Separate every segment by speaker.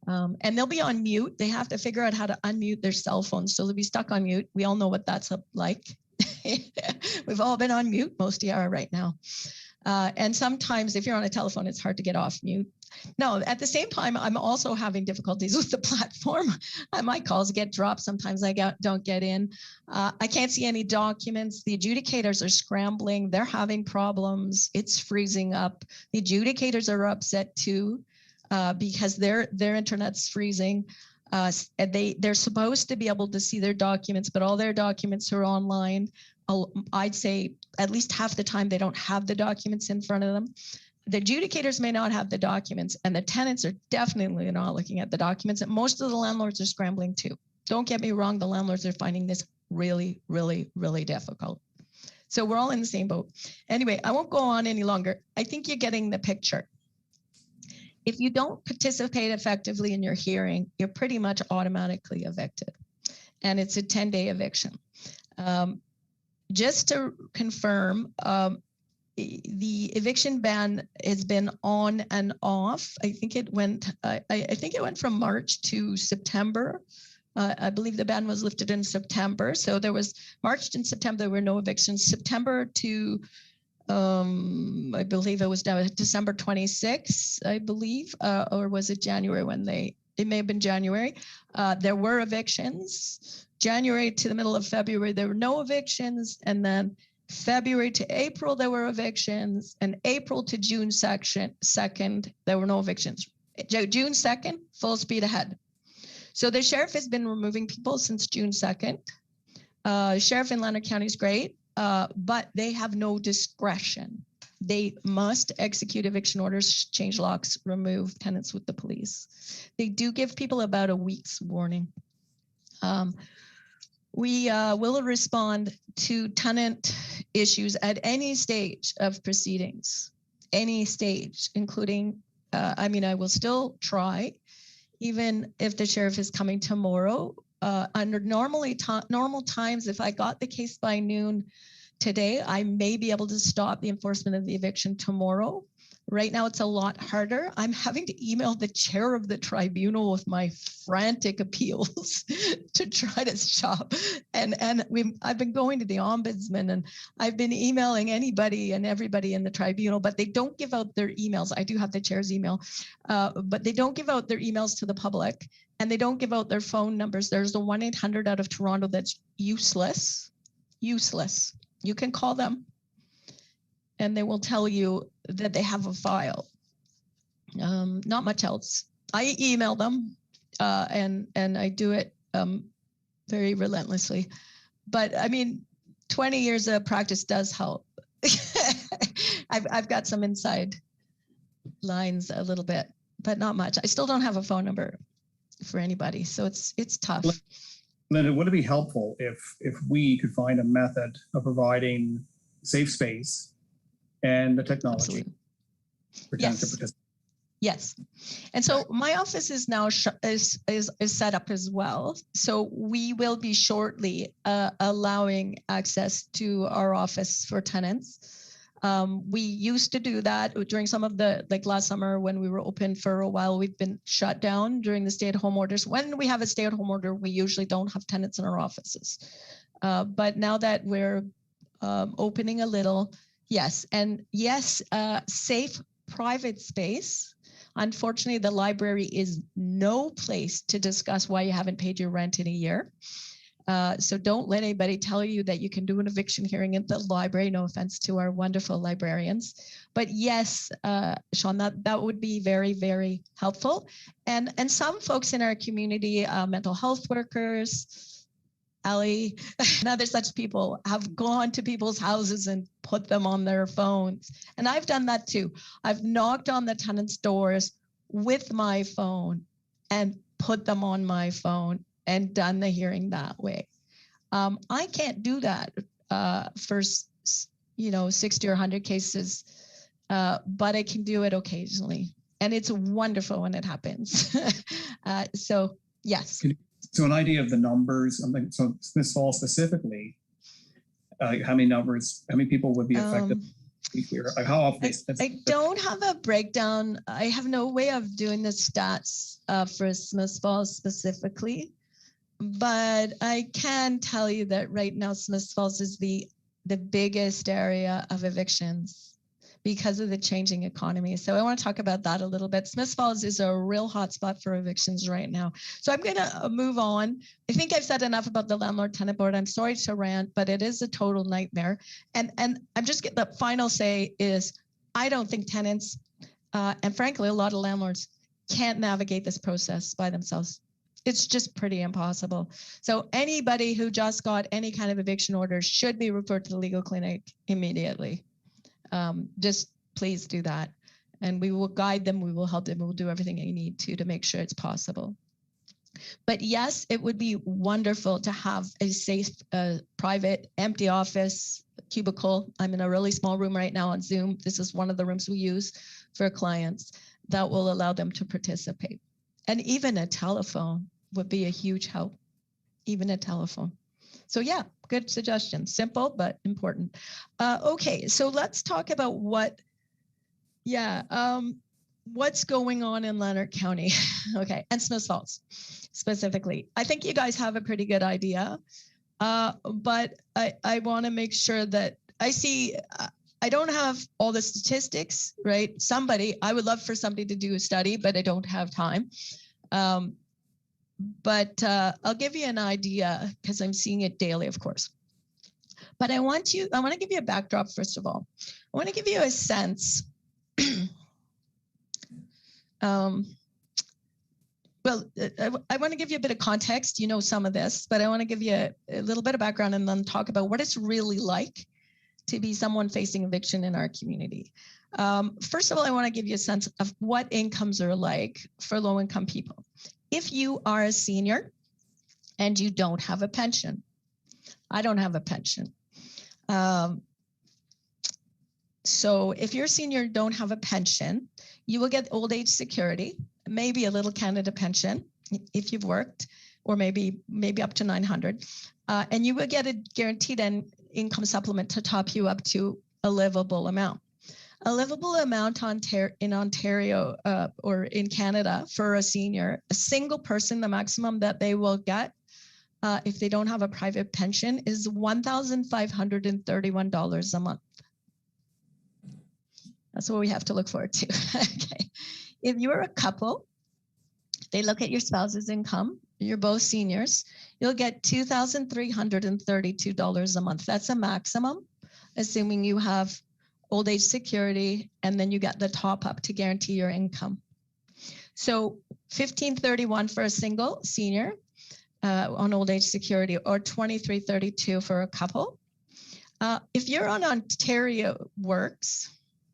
Speaker 1: And they'll be on mute. They have to figure out how to unmute their cell phones. So they'll be stuck on mute. We all know what that's like. We've all been on mute. Most of you are right now. And sometimes if you're on a telephone, it's hard to get off mute. No, at the same time, I'm also having difficulties with the platform. My calls get dropped. Sometimes I don't get in. I can't see any documents. The adjudicators are scrambling. They're having problems. It's freezing up. The adjudicators are upset too because their internet's freezing. They're supposed to be able to see their documents, but all their documents are online. I'd say at least half the time they don't have the documents in front of them. The adjudicators may not have the documents, and the tenants are definitely not looking at the documents, and most of the landlords are scrambling too. Don't get me wrong, the landlords are finding this really, really, really difficult. So we're all in the same boat. Anyway, I won't go on any longer. I think you're getting the picture. If you don't participate effectively in your hearing, you're pretty much automatically evicted, and it's a 10-day eviction. Just to confirm, the eviction ban has been on and off. I think it went from March to September. I believe the ban was lifted in September. So there was March and September, there were no evictions. September to, I believe it was December 26, I believe, or was it January when it may have been January. There were evictions. January to the middle of February, there were no evictions. And then February to April, there were evictions, and April to June 2nd, there were no evictions. June 2nd, full speed ahead. So the sheriff has been removing people since June 2nd. Sheriff in Leonard County is great, but they have no discretion. They must execute eviction orders, change locks, remove tenants with the police. They do give people about a week's warning. We will respond to tenant issues at any stage of proceedings, any stage, including, I will still try, even if the sheriff is coming tomorrow. Under normal times, if I got the case by noon today, I may be able to stop the enforcement of the eviction tomorrow. Right now, it's a lot harder. I'm having to email the chair of the tribunal with my frantic appeals to try to stop. And I've been going to the ombudsman, and I've been emailing anybody and everybody in the tribunal, but they don't give out their emails. I do have the chair's email, but they don't give out their emails to the public, and they don't give out their phone numbers. There's the 1-800 out of Toronto that's useless. You can call them, and they will tell you that they have a file. Not much else. I email them, and I do it very relentlessly. But 20 years of practice does help. I've got some inside lines a little bit, but not much. I still don't have a phone number for anybody, so it's tough.
Speaker 2: Linda, would it be helpful if we could find a method of providing safe space and the technology for tenants to participate?
Speaker 1: Yes. And so my office is now is set up as well. So we will be shortly allowing access to our office for tenants. We used to do that during some of the, like last summer when we were open for a while. We've been shut down during the stay-at-home orders. When we have a stay-at-home order, we usually don't have tenants in our offices. But now that we're opening a little, yes. And yes, safe private space. Unfortunately, the library is no place to discuss why you haven't paid your rent in a year. So don't let anybody tell you that you can do an eviction hearing at the library. No offense to our wonderful librarians. But yes, Sean, that would be very, very helpful. And some folks in our community, mental health workers, Ali, and other such people have gone to people's houses and put them on their phones. And I've done that too. I've knocked on the tenants' doors with my phone and put them on my phone and done the hearing that way. I can't do that for 60 or 100 cases, but I can do it occasionally. And it's wonderful when it happens. So yes.
Speaker 2: So an idea of the numbers, so this fall specifically, how many people would be affected? Be clear. How often?
Speaker 1: I don't have a breakdown. I have no way of doing the stats for Smiths Falls specifically, but I can tell you that right now Smiths Falls is the biggest area of evictions because of the changing economy. So I want to talk about that a little bit. Smiths Falls is a real hotspot for evictions right now. So I'm going to move on. I think I've said enough about the landlord-tenant board. I'm sorry to rant, but it is a total nightmare. And I'm just the final say is I don't think tenants and frankly, a lot of landlords can't navigate this process by themselves. It's just pretty impossible. So anybody who just got any kind of eviction order should be referred to the legal clinic immediately. Just please do that. And we will guide them, we will help them, we'll do everything they need to make sure it's possible. But yes, it would be wonderful to have a safe, private, empty office cubicle. I'm in a really small room right now on Zoom. This is one of the rooms we use for clients that will allow them to participate. And even a telephone would be a huge help, even a telephone. So yeah, good suggestion. Simple, but important. Okay, so let's talk about what's going on in Leonard County. Okay, and Smiths Falls specifically. I think you guys have a pretty good idea, but I want to make sure that I see, I don't have all the statistics, right? I would love for somebody to do a study, but I don't have time. But I'll give you an idea because I'm seeing it daily, of course. But I want to give you a backdrop, first of all. I want to give you a sense. I want to give you a bit of context. You know some of this, but I want to give you a little bit of background and then talk about what it's really like to be someone facing eviction in our community. First of all, I want to give you a sense of what incomes are like for low-income people. If you are a senior and you don't have a pension, I don't have a pension. So if you're a senior and don't have a pension, you will get old age security, maybe a little Canada pension if you've worked, or maybe up to 900. And you will get a guaranteed income supplement to top you up to a livable amount. A livable amount in Ontario or in Canada for a senior, a single person, the maximum that they will get if they don't have a private pension is $1,531 a month. That's what we have to look forward to. Okay. If you're a couple, they look at your spouse's income, you're both seniors, you'll get $2,332 a month. That's a maximum, assuming you have old age security, and then you get the top up to guarantee your income. So $1,531 for a single senior on old age security, or $2,332 for a couple. If you're on Ontario Works,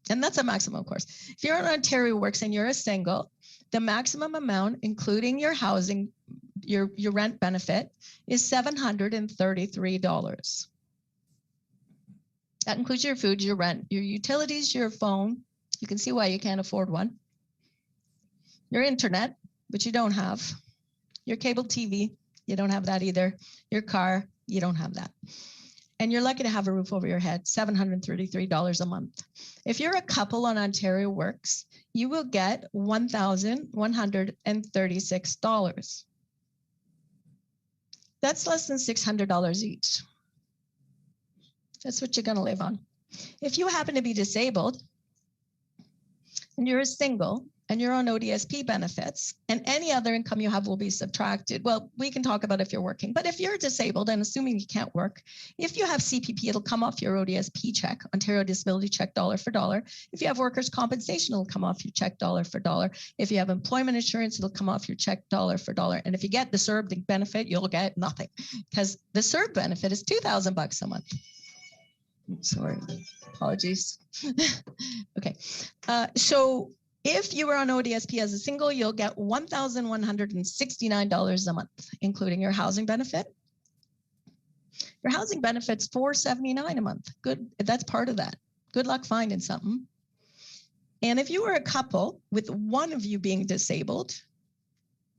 Speaker 1: and that's a maximum, of course. If you're on Ontario Works and you're a single, the maximum amount, including your housing, your rent benefit, is $733. That includes your food, your rent, your utilities, your phone. You can see why you can't afford one. Your internet, which you don't have. Your cable TV, you don't have that either. Your car, you don't have that. And you're lucky to have a roof over your head, $733 a month. If you're a couple on Ontario Works, you will get $1,136. That's less than $600 each. That's what you're going to live on. If you happen to be disabled and you're a single and you're on ODSP benefits and any other income you have will be subtracted. Well, we can talk about if you're working, but if you're disabled and assuming you can't work, if you have CPP, it'll come off your ODSP check, Ontario Disability Check, dollar for dollar. If you have workers' compensation, it'll come off your check dollar for dollar. If you have employment insurance, it'll come off your check dollar for dollar. And if you get the CERB benefit, you'll get nothing because the CERB benefit is $2,000 a month. Sorry, apologies. Okay, so if you were on ODSP as a single, you'll get $1,169 a month, including your housing benefit. Your housing benefit's $479 a month. Good, that's part of that. Good luck finding something. And if you were a couple with one of you being disabled,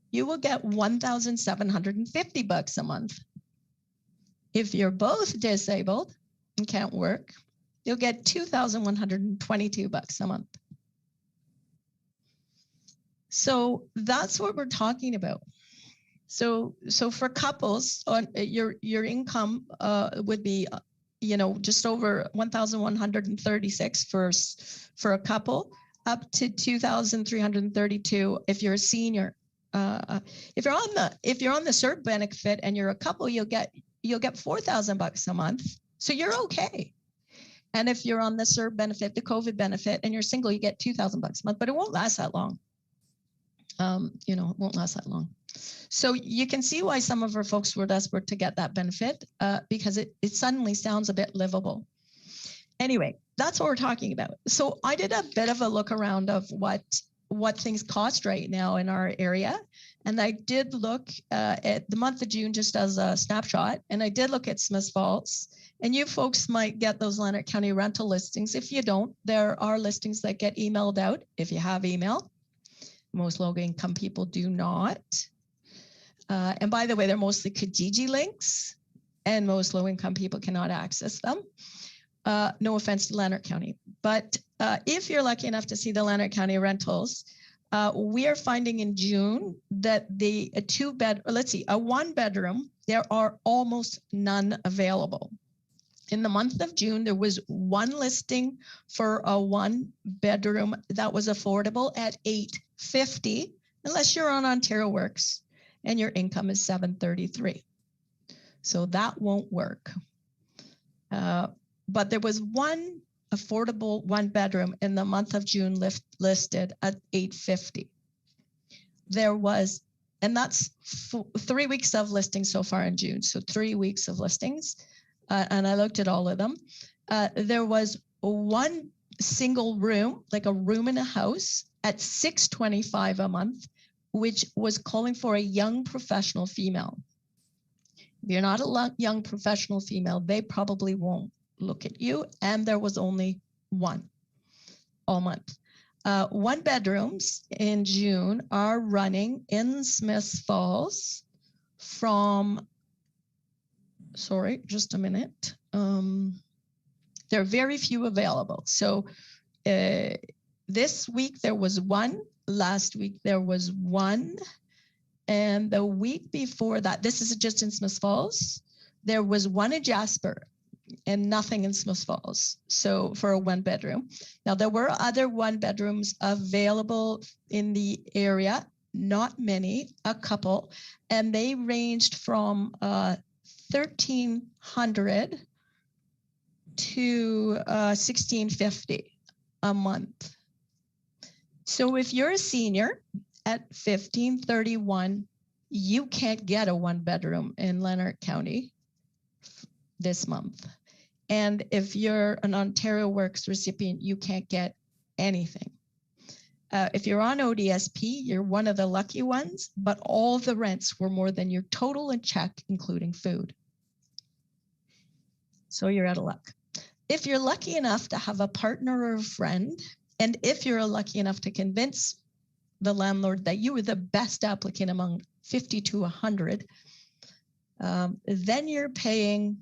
Speaker 1: you will get $1,750 a month. If you're both disabled and can't work, you'll get $2,122 a month. So that's what we're talking about. So for couples, your income would be, just over 1,136 for a couple, up to 2,332 if you're a senior. If you're on the CERB benefit and you're a couple, you'll get $4,000 a month. So you're okay. And if you're on the CERB benefit, the COVID benefit, and you're single, you get $2,000 a month, but it won't last that long. It won't last that long. So you can see why some of our folks were desperate to get that benefit because it suddenly sounds a bit livable. Anyway, that's what we're talking about. So I did a bit of a look around of what things cost right now in our area. And I did look at the month of June just as a snapshot. And I did look at Smiths Falls. And you folks might get those Lanark County rental listings. If you don't, there are listings that get emailed out if you have email. Most low-income people do not. And by the way, they're mostly Kijiji links, and most low-income people cannot access them. No offense to Lanark County. But if you're lucky enough to see the Lanark County rentals, we are finding in June that a one-bedroom, there are almost none available. In the month of June, there was one listing for a one-bedroom that was affordable at $850, unless you're on Ontario Works and your income is $733. So that won't work. But there was one affordable one-bedroom in the month of June listed at $850. There was, and that's 3 weeks of listings so far in June. So 3 weeks of listings. And I looked at all of them. There was one single room, like a room in a house, at $625 a month, which was calling for a young professional female. If you're not a young professional female, they probably won't look at you. And there was only one all month. One bedrooms in June are running in Smiths Falls from, sorry, just a minute. There are very few available. So this week there was one, last week there was one, and the week before that, this is just in Smiths Falls, there was one in Jasper and nothing in Smiths Falls. So for a one bedroom. Now there were other one bedrooms available in the area, not many, a couple, and they ranged from $1,300 to $1,650 a month. So if you're a senior at $1,531, you can't get a one bedroom in Lanark County this month. And if you're an Ontario Works recipient, you can't get anything. If you're on ODSP, you're one of the lucky ones, but all the rents were more than your total in check, including food. So you're out of luck. If you're lucky enough to have a partner or a friend, and if you're lucky enough to convince the landlord that you were the best applicant among 50 to 100, then you're paying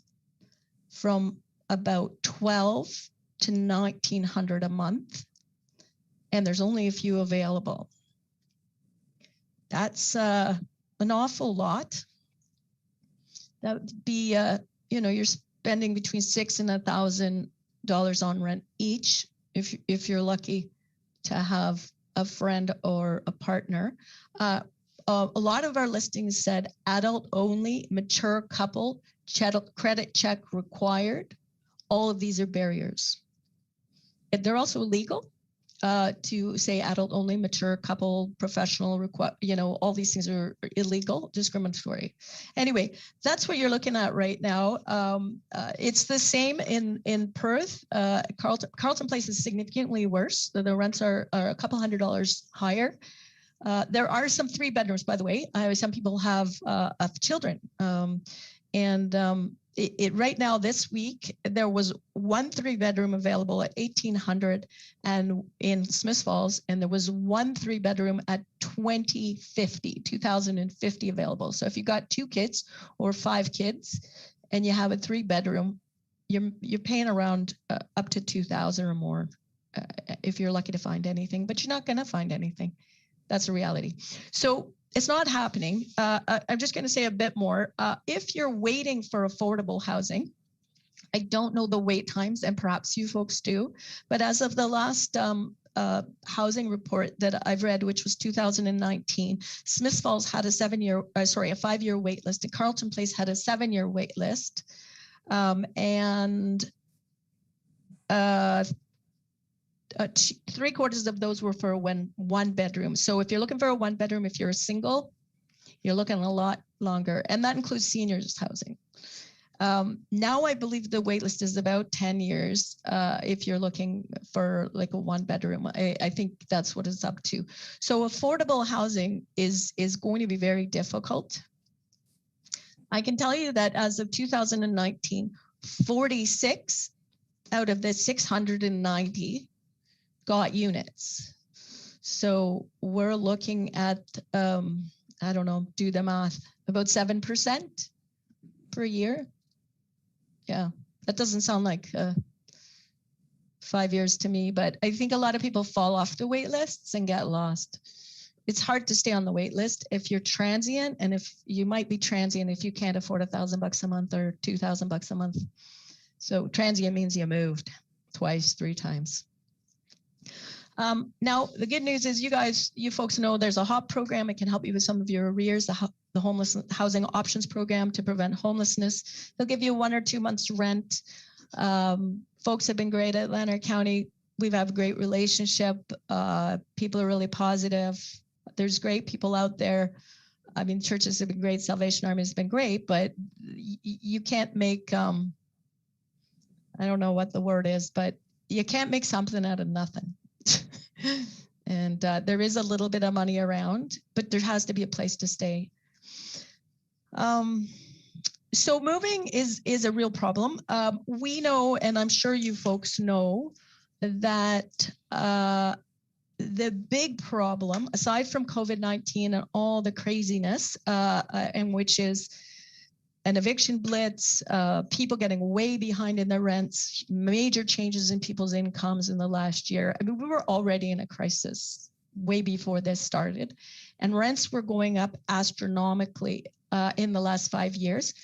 Speaker 1: from about $1,200 to $1,900 a month, and there's only a few available. That's an awful lot. That would be, you're spending between $600 and $1,000 on rent each, if you're lucky to have a friend or a partner. A lot of our listings said adult only, mature couple, credit check required. All of these are barriers. They're also illegal to say adult only, mature couple, professional, all these things are illegal, discriminatory. Anyway, that's what you're looking at right now. It's the same in Perth. Carleton Place is significantly worse. The rents are a couple $100 higher. There are some 3 bedrooms, by the way. Some people have children. Right now, this week, there was one 3-bedroom available at $1,800 and in Smiths Falls, and there was one 3-bedroom at $2,050 available. So if you got 2 kids or 5 kids and you have a 3-bedroom, you're paying around up to 2,000 or more if you're lucky to find anything, but you're not going to find anything. That's a reality. So it's not happening. I'm just going to say a bit more. If you're waiting for affordable housing, I don't know the wait times, and perhaps you folks do, but as of the last housing report that I've read, which was 2019, Smiths Falls had a 5-year wait list, and Carleton Place had a 7-year wait list. And 3/4 of those were for one bedroom. So if you're looking for a 1 bedroom, if you're a single, you're looking a lot longer, and that includes seniors housing. Now I believe the wait list is about 10 years if you're looking for like a 1 bedroom. I think that's what it's up to. So affordable housing is going to be very difficult. I can tell you that as of 2019, 46 out of the 690 got units. So we're looking at, I don't know, do the math, about 7% per year. Yeah, that doesn't sound like 5 years to me, but I think a lot of people fall off the wait lists and get lost. It's hard to stay on the wait list if you're transient, and if you might be transient if you can't afford $1,000 a month or $2,000 a month. So transient means you moved twice, 3 times. Now, the good news is you folks know there's a HOP program. It can help you with some of your arrears, the Homeless Housing Options Program to prevent homelessness. They'll give you 1 or 2 months rent. Folks have been great at Lanark County. We've had a great relationship. People are really positive. There's great people out there. I mean, churches have been great. Salvation Army has been great, but you can't make, I don't know what the word is, but you can't make something out of nothing. And there is a little bit of money around, but there has to be a place to stay. So moving is a real problem. We know, and I'm sure you folks know, that the big problem, aside from COVID-19 and all the craziness, and which is an eviction blitz, people getting way behind in their rents, major changes in people's incomes in the last year. I mean, we were already in a crisis way before this started, and rents were going up astronomically in the last 5 years.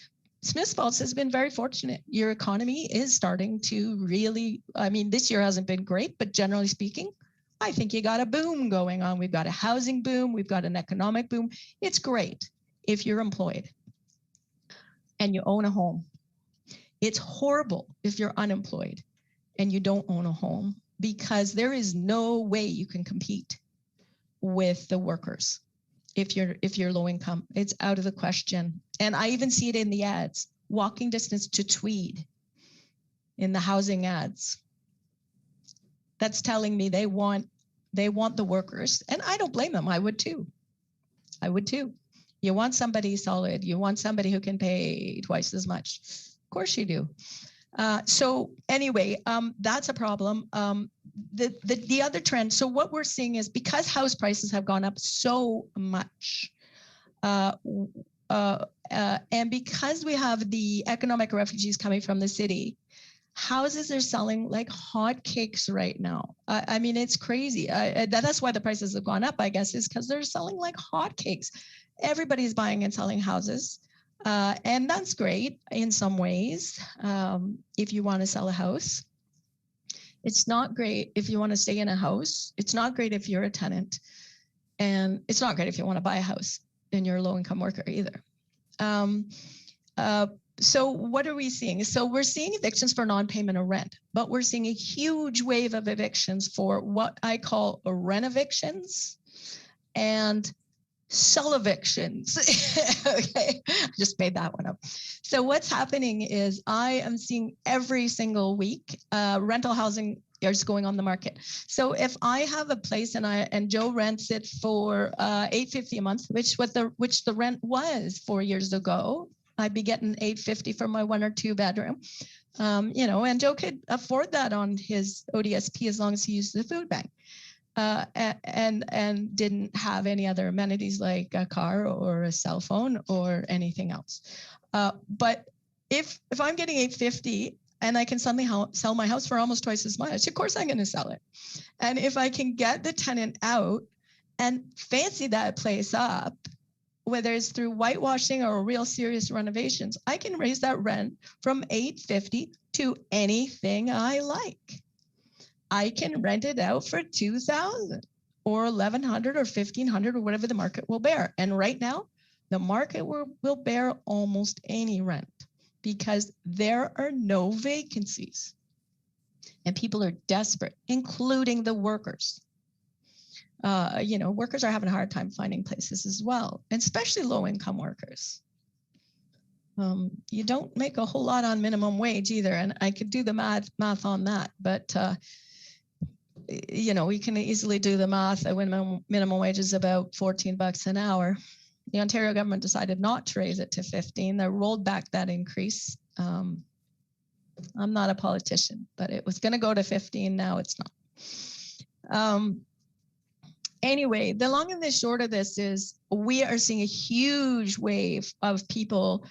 Speaker 1: Smiths Falls has been very fortunate. Your economy is starting to really, I mean, this year hasn't been great, but generally speaking, I think you got a boom going on. We've got a housing boom. We've got an economic boom. It's great if you're employed and you own a home. It's horrible if you're unemployed and you don't own a home, because there is no way you can compete with the workers if you're low income. It's out of the question. And I even see it in the ads, walking distance to Tweed in the housing ads. That's telling me they want the workers, and I don't blame them. I would too. You want somebody solid. You want somebody who can pay twice as much. Of course you do. So anyway, that's a problem. The other trend, so what we're seeing is, because house prices have gone up so much, and because we have the economic refugees coming from the city, houses are selling like hotcakes right now. I mean, it's crazy. That's why the prices have gone up, I guess, is because they're selling like hotcakes. Everybody's buying and selling houses. And that's great in some ways if you want to sell a house. It's not great if you want to stay in a house. It's not great if you're a tenant. And it's not great if you want to buy a house and you're a low-income worker either. So what are we seeing? So we're seeing evictions for non-payment of rent, but we're seeing a huge wave of evictions for what I call rent evictions and sell evictions. Okay, I just made that one up. So what's happening is I am seeing every single week rental housing is going on the market. So if I have a place and Joe rents it for $850 a month, which the rent was 4 years ago, I'd be getting $850 for my 1 or 2 bedroom. And Joe could afford that on his ODSP as long as he used the food bank. And didn't have any other amenities like a car or a cell phone or anything else. But if I'm getting $850 and I can suddenly sell my house for almost twice as much. Of course, I'm going to sell it. And if I can get the tenant out and fancy that place up, whether it's through whitewashing or real serious renovations, I can raise that rent from $850 to anything I like. I can rent it out for $2,000 or $1,100 or $1,500 or whatever the market will bear. And right now, the market will bear almost any rent because there are no vacancies. And people are desperate, including the workers. Workers are having a hard time finding places as well, and especially low-income workers. You don't make a whole lot on minimum wage either, and I could do the math on that, but we can easily do the math. When minimum wage is about $14 an hour. The Ontario government decided not to raise it to 15. They rolled back that increase. I'm not a politician, but it was going to go to 15. Now it's not. Anyway, the long and the short of this is we are seeing a huge wave of people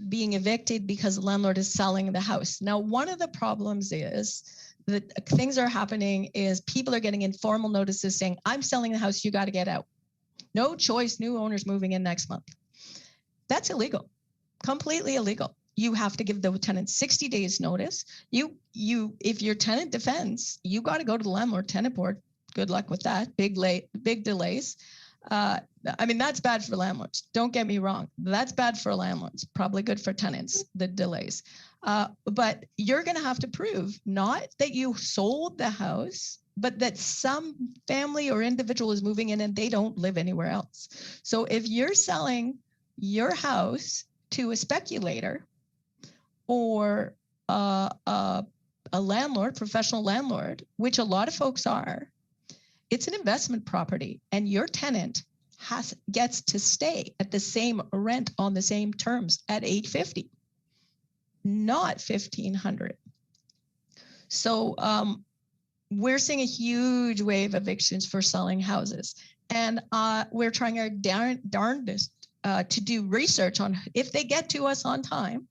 Speaker 1: being evicted because the landlord is selling the house. Now, one of the problems is that things are happening is people are getting informal notices saying, I'm selling the house, you got to get out. No choice, new owners moving in next month. That's illegal, completely illegal. You have to give the tenant 60 days notice. If your tenant defends, you got to go to the landlord tenant board. Good luck with that. Big delays. That's bad for landlords. Don't get me wrong. That's bad for landlords. Probably good for tenants, the delays. But you're going to have to prove not that you sold the house, but that some family or individual is moving in and they don't live anywhere else. So if you're selling your house to a speculator or a landlord, professional landlord, which a lot of folks are, it's an investment property, and your tenant gets to stay at the same rent on the same terms at $850, not $1,500. So we're seeing a huge wave of evictions for selling houses, and we're trying our darndest to do research on if they get to us on time.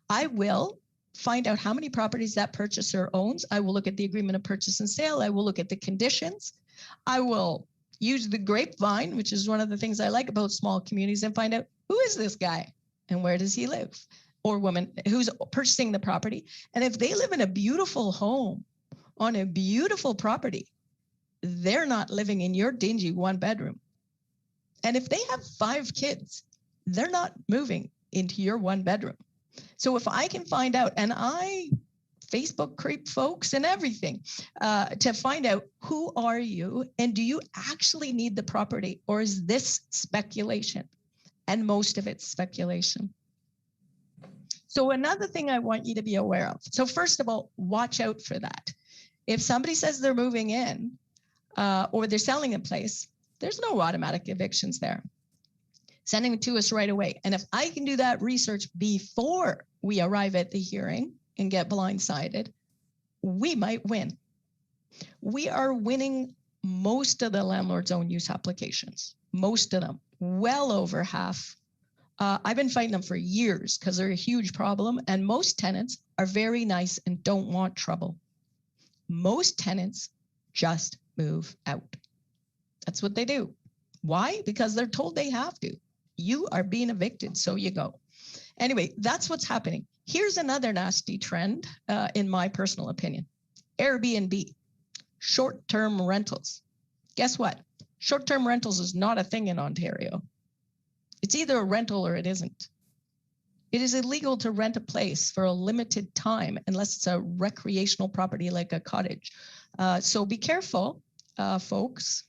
Speaker 1: I will find out how many properties that purchaser owns. I will look at the agreement of purchase and sale. I will look at the conditions. I will use the grapevine, which is one of the things I like about small communities, and find out who is this guy and where does he live, or woman who's purchasing the property. And if they live in a beautiful home on a beautiful property, they're not living in your dingy one bedroom. And if they have 5 kids, they're not moving into your one bedroom. So if I can find out, and I Facebook creep folks and everything to find out who are you and do you actually need the property, or is this speculation? And most of it's speculation. So another thing I want you to be aware of. So first of all, watch out for that. If somebody says they're moving in or they're selling a place, there's no automatic evictions there. Sending it to us right away. And if I can do that research before we arrive at the hearing and get blindsided, we might win. We are winning most of the landlord's own use applications, most of them, well over half. I've been fighting them for years because they're a huge problem, and most tenants are very nice and don't want trouble. Most tenants just move out. That's what they do. Why? Because they're told they have to. You are being evicted, so you go. Anyway, that's what's happening. Here's another nasty trend, in my personal opinion. Airbnb, short-term rentals. Guess what? Short-term rentals is not a thing in Ontario. It's either a rental or it isn't. It is illegal to rent a place for a limited time unless it's a recreational property like a cottage. So be careful, folks,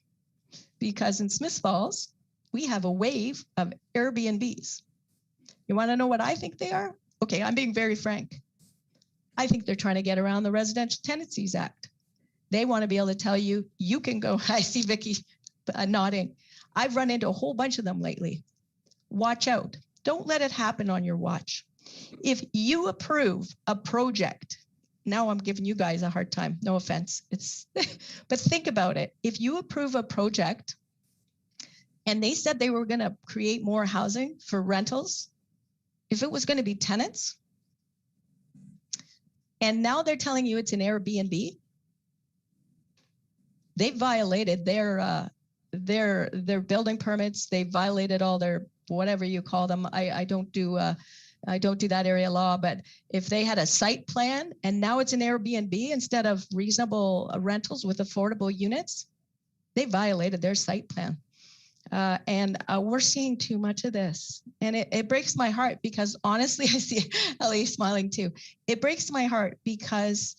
Speaker 1: because in Smiths Falls, we have a wave of Airbnbs. You want to know what I think they are? Okay, I'm being very frank. I think they're trying to get around the Residential Tenancies Act. They want to be able to tell you, you can go, I see Vicky nodding. I've run into a whole bunch of them lately. Watch out. Don't let it happen on your watch. If you approve a project, now I'm giving you guys a hard time, no offense. But think about it. If you approve a project and they said they were going to create more housing for rentals, if it was going to be tenants, And now they're telling you it's an Airbnb. They violated their building permits. They violated all their, whatever you call them. I don't do that area law, but if they had a site plan and now it's an Airbnb instead of reasonable rentals with affordable units, they violated their site plan. And we're seeing too much of this. And it breaks my heart because honestly, I see Ellie smiling too. It breaks my heart because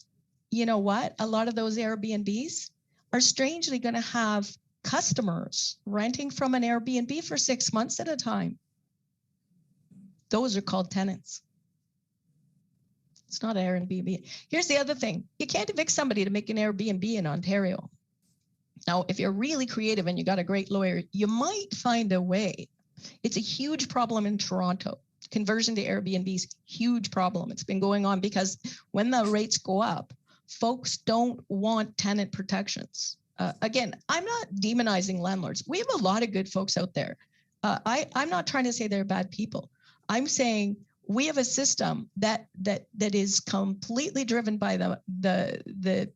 Speaker 1: you know what? A lot of those Airbnbs are strangely going to have customers renting from an Airbnb for 6 months at a time. Those are called tenants. It's not Airbnb. Here's the other thing. You can't evict somebody to make an Airbnb in Ontario. Now, if you're really creative and you got a great lawyer, you might find a way. It's a huge problem in Toronto. Conversion to Airbnbs, huge problem. It's been going on because when the rates go up, folks don't want tenant protections. Again, I'm not demonizing landlords. We have a lot of good folks out there. I'm not trying to say they're bad people. I'm saying we have a system that is completely driven by the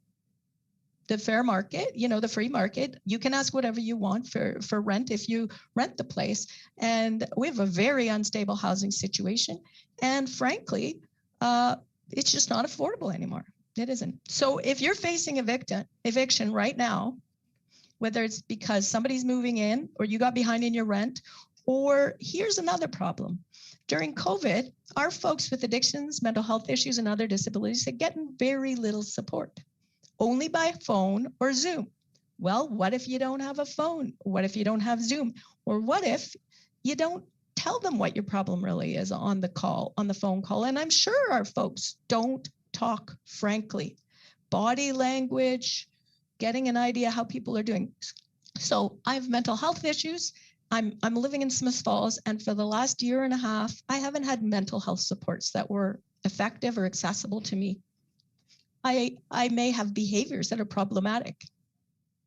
Speaker 1: fair market, you know, the free market. You can ask whatever you want for rent if you rent the place. And we have a very unstable housing situation. And frankly, it's just not affordable anymore. It isn't. So if you're facing eviction right now, whether it's because somebody's moving in or you got behind in your rent, or here's another problem. During COVID, our folks with addictions, mental health issues, and other disabilities are getting very little support, only by phone or Zoom. Well, what if you don't have a phone? What if you don't have Zoom? Or what if you don't tell them what your problem really is on the phone call? And I'm sure our folks don't talk frankly. Body language, getting an idea how people are doing. So I have mental health issues. I'm living in Smiths Falls, and for the last year and a half, I haven't had mental health supports that were effective or accessible to me. I may have behaviors that are problematic.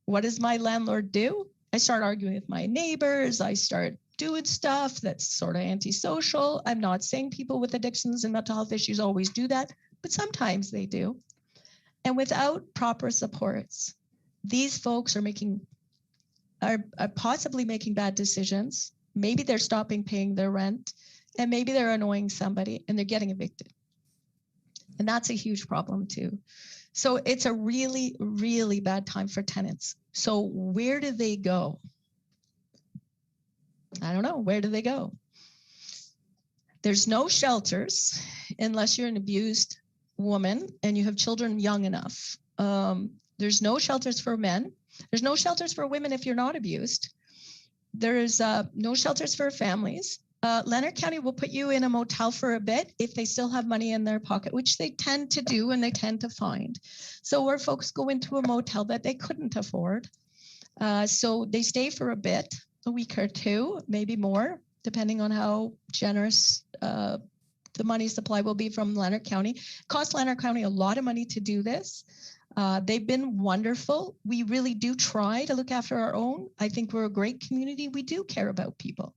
Speaker 1: What does my landlord do? I start arguing with my neighbors. I start doing stuff that's sort of antisocial. I'm not saying people with addictions and mental health issues always do that, but sometimes they do. And without proper supports, these folks are possibly making bad decisions. Maybe they're stopping paying their rent, and maybe they're annoying somebody and they're getting evicted. And that's a huge problem too. So it's a really, really bad time for tenants. So where do they go? I don't know. Where do they go? There's no shelters unless you're an abused woman and you have children young enough. There's no shelters for men. There's no shelters for women if you're not abused. There's no shelters for families. Leonard County will put you in a motel for a bit if they still have money in their pocket, which they tend to do and they tend to find. So where folks go into a motel that they couldn't afford. So they stay for a bit, a week or two, maybe more, depending on how generous the money supply will be from Leonard County. It costs Leonard County a lot of money to do this. They've been wonderful. We really do try to look after our own. I think we're a great community. We do care about people.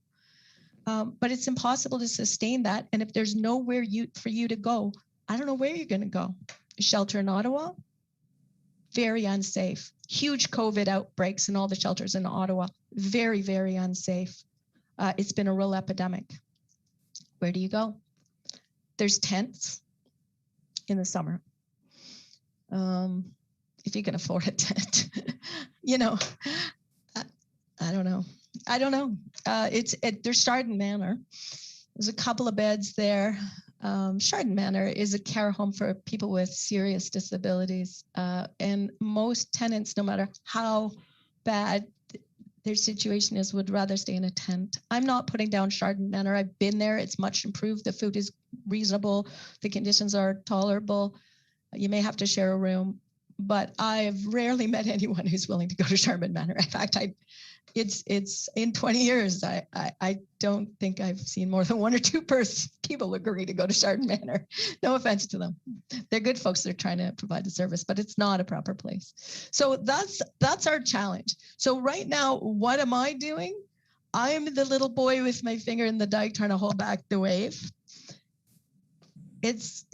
Speaker 1: But it's impossible to sustain that. And if there's nowhere for you to go, I don't know where you're going to go. Shelter in Ottawa, very unsafe. Huge COVID outbreaks in all the shelters in Ottawa, very, very unsafe. It's been a real epidemic. Where do you go? There's tents in the summer. If you can afford a tent, you know, I don't know. There's Chardon Manor. There's a couple of beds there. Chardon Manor is a care home for people with serious disabilities. And most tenants, no matter how bad their situation is, would rather stay in a tent. I'm not putting down Chardon Manor. I've been there. It's much improved. The food is reasonable. The conditions are tolerable. You may have to share a room, but I've rarely met anyone who's willing to go to Chardon Manor. In fact, it's in 20 years, I don't think I've seen more than one or two people agree to go to Chardon Manor. No offense to them. They're good folks. They're trying to provide the service, but it's not a proper place. So that's our challenge. So right now, what am I doing? I'm the little boy with my finger in the dike trying to hold back the wave. it's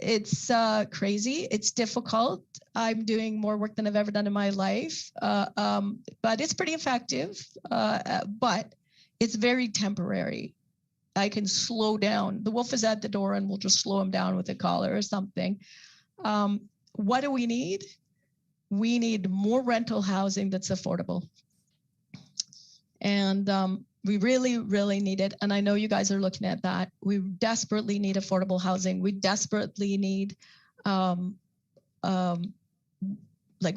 Speaker 1: crazy. It's difficult. I'm doing more work than I've ever done in my life, but it's pretty effective. But it's very temporary. I can slow down. The wolf is at the door, and we'll just slow him down with a collar or something. What do we need? We need more rental housing that's affordable. And we really, really need it. And I know you guys are looking at that. We desperately need affordable housing. We desperately need like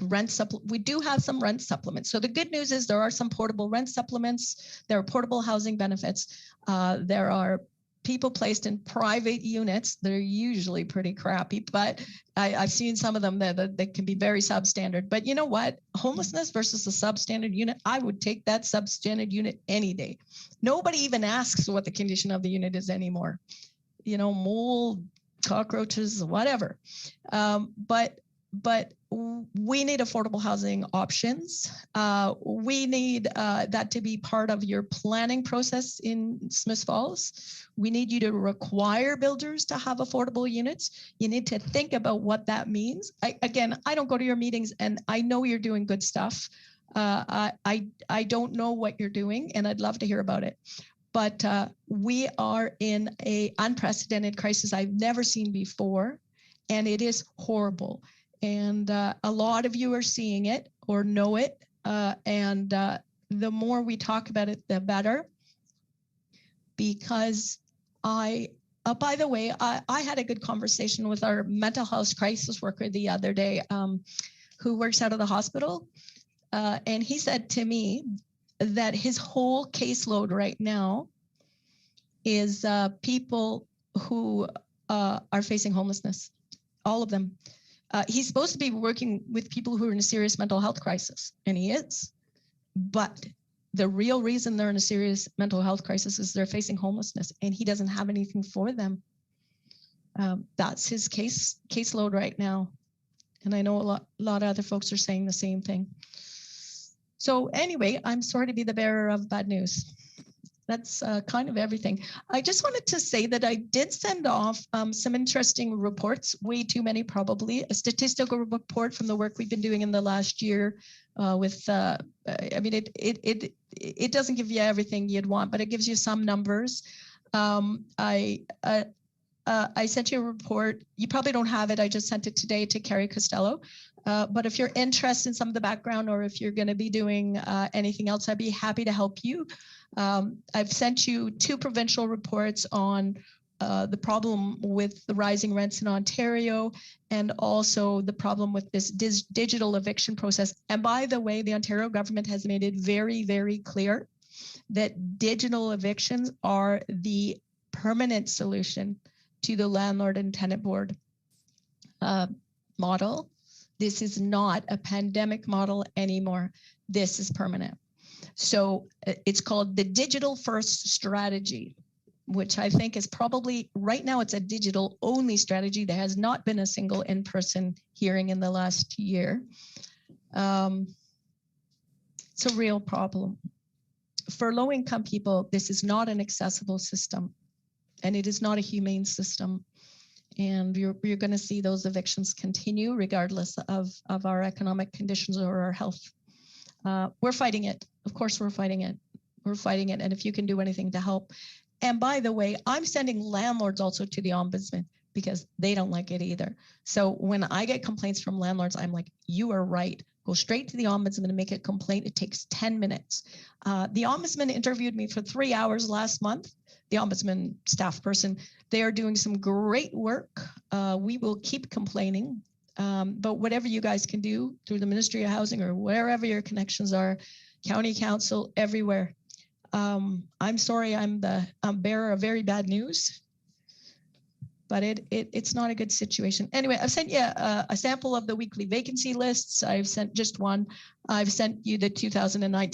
Speaker 1: we do have some rent supplements. So the good news is there are some portable rent supplements. There are portable housing benefits. There are people placed in private units. They're usually pretty crappy, but I've seen some of them that can be very substandard. But you know what? Homelessness versus a substandard unit, I would take that substandard unit any day. Nobody even asks what the condition of the unit is anymore. You know, mold, cockroaches, whatever. But we need affordable housing options. We need that to be part of your planning process in Smiths Falls. We need you to require builders to have affordable units. You need to think about what that means. Again, I don't go to your meetings, and I know you're doing good stuff. I don't know what you're doing, and I'd love to hear about it. But we are in an unprecedented crisis I've never seen before, and it is horrible. And a lot of you are seeing it or know it. And the more we talk about it, the better. Because by the way, I had a good conversation with our mental health crisis worker the other day who works out of the hospital. And he said to me that his whole caseload right now is people who are facing homelessness, all of them. He's supposed to be working with people who are in a serious mental health crisis, and he is. But the real reason they're in a serious mental health crisis is they're facing homelessness, and he doesn't have anything for them. That's his caseload right now. And I know a lot of other folks are saying the same thing. So anyway, I'm sorry to be the bearer of bad news. That's kind of everything. I just wanted to say that I did send off some interesting reports, way too many probably, a statistical report from the work we've been doing in the last year with, I mean, it doesn't give you everything you'd want, but it gives you some numbers. I sent you a report. You probably don't have it. I just sent it today to Carrie Costello. But if you're interested in some of the background, or if you're going to be doing anything else, I'd be happy to help you. I've sent you 2 provincial reports on the problem with the rising rents in Ontario, and also the problem with this digital eviction process. And by the way, the Ontario government has made it very, very clear that digital evictions are the permanent solution to the landlord and tenant board model. This is not a pandemic model anymore. This is permanent. So it's called the digital first strategy, which I think is probably, right now it's a digital only strategy. There has not been a single in-person hearing in the last year. It's a real problem. For low-income people, this is not an accessible system, and it is not a humane system. And you're going to see those evictions continue regardless of our economic conditions or our health. We're fighting it. Of course, we're fighting it. We're fighting it. And if you can do anything to help. And by the way, I'm sending landlords also to the Ombudsman, because they don't like it either. So when I get complaints from landlords, I'm like, you are right. Go straight to the Ombudsman and make a complaint. It takes 10 minutes. The Ombudsman interviewed me for 3 hours last month. The Ombudsman staff person, they are doing some great work. We will keep complaining, but whatever you guys can do through the Ministry of Housing or wherever your connections are, County Council, everywhere. I'm sorry, I'm bearer of very bad news, but it's not a good situation. Anyway, I've sent you a sample of the weekly vacancy lists. I've sent just one. I've sent you the 2019